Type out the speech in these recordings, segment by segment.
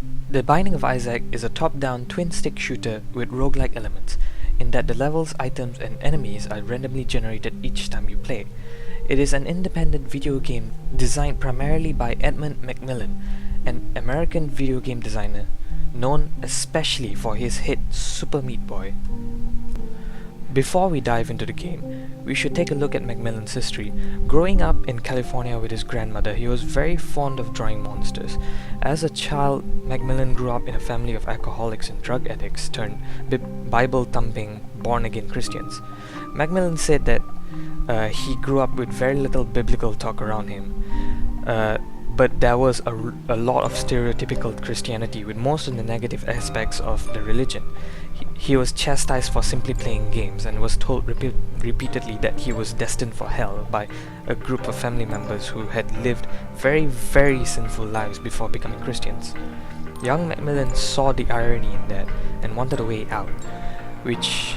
The Binding of Isaac is a top-down twin-stick shooter with roguelike elements, in that the levels, items, and enemies are randomly generated each time you play. It is an independent video game designed primarily by Edmund Macmillan, an American video game designer, known especially for his hit Super Meat Boy. Before we dive into the game, we should take a look at Macmillan's history. Growing up in California with his grandmother, he was very fond of drawing monsters. As a child, Macmillan grew up in a family of alcoholics and drug addicts turned Bible-thumping, born-again Christians. Macmillan said that he grew up with very little biblical talk around him, but there was a lot of stereotypical Christianity with most of the negative aspects of the religion. He was chastised for simply playing games and was told repeatedly that he was destined for hell by a group of family members who had lived very, very sinful lives before becoming Christians. Young Macmillan saw the irony in that and wanted a way out, which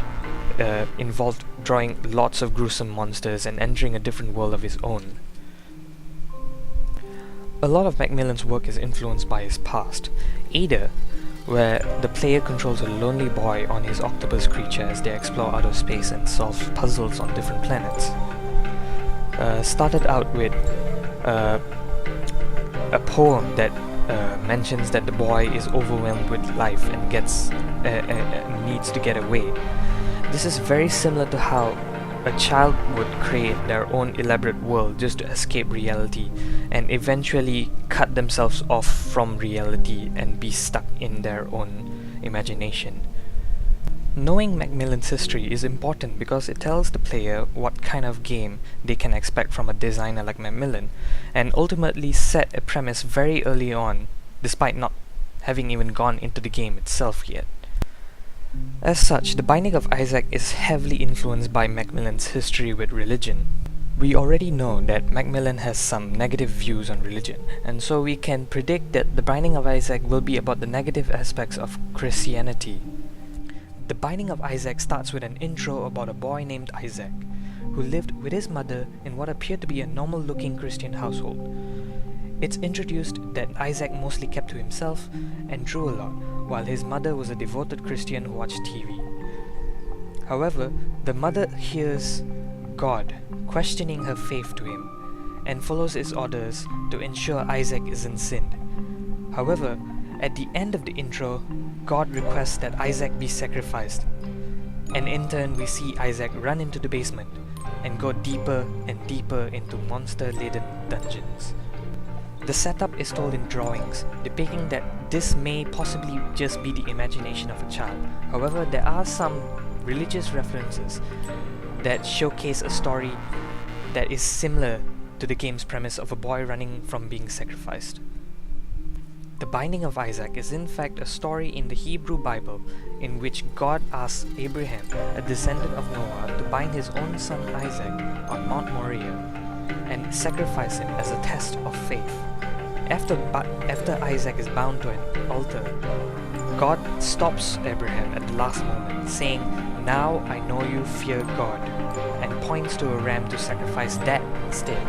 involved drawing lots of gruesome monsters and entering a different world of his own. A lot of Macmillan's work is influenced by his past. Ada, where the player controls a lonely boy on his octopus creature as they explore outer space and solve puzzles on different planets, started out with a poem that mentions that the boy is overwhelmed with life and needs to get away. This is very similar to how a child would create their own elaborate world just to escape reality and eventually cut themselves off from reality and be stuck in their own imagination. Knowing Macmillan's history is important because it tells the player what kind of game they can expect from a designer like Macmillan, and ultimately set a premise very early on, despite not having even gone into the game itself yet. As such, The Binding of Isaac is heavily influenced by Macmillan's history with religion. We already know that Macmillan has some negative views on religion, and so we can predict that The Binding of Isaac will be about the negative aspects of Christianity. The Binding of Isaac starts with an intro about a boy named Isaac, who lived with his mother in what appeared to be a normal-looking Christian household. It's introduced that Isaac mostly kept to himself and drew a lot, while his mother was a devoted Christian who watched TV. However, the mother hears God questioning her faith to him and follows his orders to ensure Isaac isn't sinned. However, at the end of the intro, God requests that Isaac be sacrificed, and in turn we see Isaac run into the basement and go deeper and deeper into monster-laden dungeons. The setup is told in drawings, depicting that this may possibly just be the imagination of a child. However, there are some religious references that showcase a story that is similar to the game's premise of a boy running from being sacrificed. The Binding of Isaac is in fact a story in the Hebrew Bible in which God asks Abraham, a descendant of Noah, to bind his own son Isaac on Mount Moriah and sacrifice him as a test of faith. After Isaac is bound to an altar, God stops Abraham at the last moment, saying, "Now I know you fear God," and points to a ram to sacrifice that instead.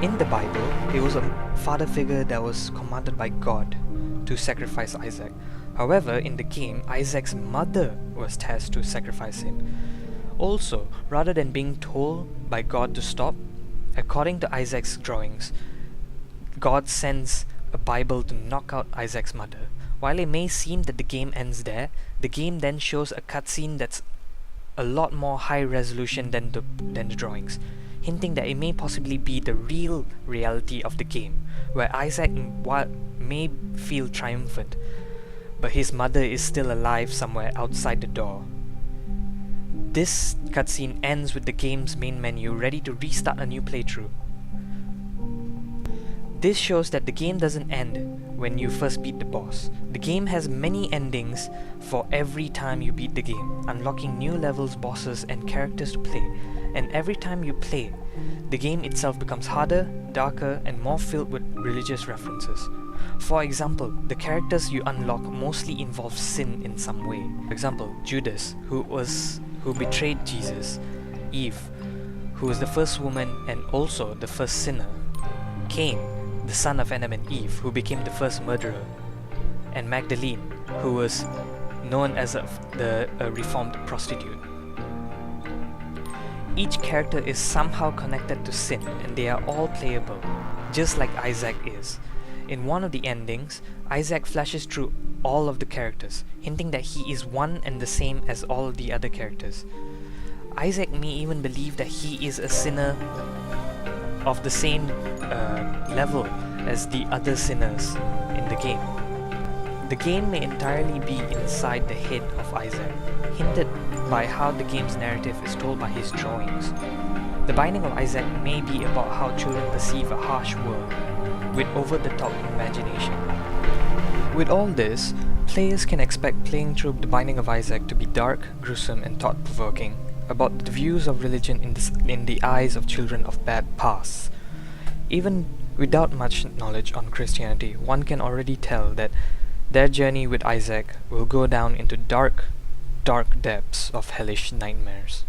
In the Bible, it was a father figure that was commanded by God to sacrifice Isaac. However, in the game, Isaac's mother was tasked to sacrifice him. Also, rather than being told by God to stop, according to Isaac's drawings, God sends a Bible to knock out Isaac's mother. While it may seem that the game ends there, the game then shows a cutscene that's a lot more high resolution than the drawings, hinting that it may possibly be the real reality of the game, where Isaac may feel triumphant, but his mother is still alive somewhere outside the door. This cutscene ends with the game's main menu ready to restart a new playthrough. This shows that the game doesn't end when you first beat the boss. The game has many endings for every time you beat the game, unlocking new levels, bosses, and characters to play. And every time you play, the game itself becomes harder, darker, and more filled with religious references. For example, the characters you unlock mostly involve sin in some way. For example, Judas, who betrayed Jesus, Eve, who was the first woman and also the first sinner, Cain, the son of Adam and Eve, who became the first murderer, and Magdalene, who was known as the reformed prostitute. Each character is somehow connected to sin, and they are all playable, just like Isaac is. In one of the endings, Isaac flashes through all of the characters, hinting that he is one and the same as all of the other characters. Isaac may even believe that he is a sinner of the same level as the other sinners in the game. The game may entirely be inside the head of Isaac, hinted by how the game's narrative is told by his drawings. The Binding of Isaac may be about how children perceive a harsh world with over-the-top imagination. With all this, players can expect playing through The Binding of Isaac to be dark, gruesome, and thought-provoking about the views of religion in the eyes of children of bad pasts. Even without much knowledge on Christianity, one can already tell that their journey with Isaac will go down into dark, dark depths of hellish nightmares.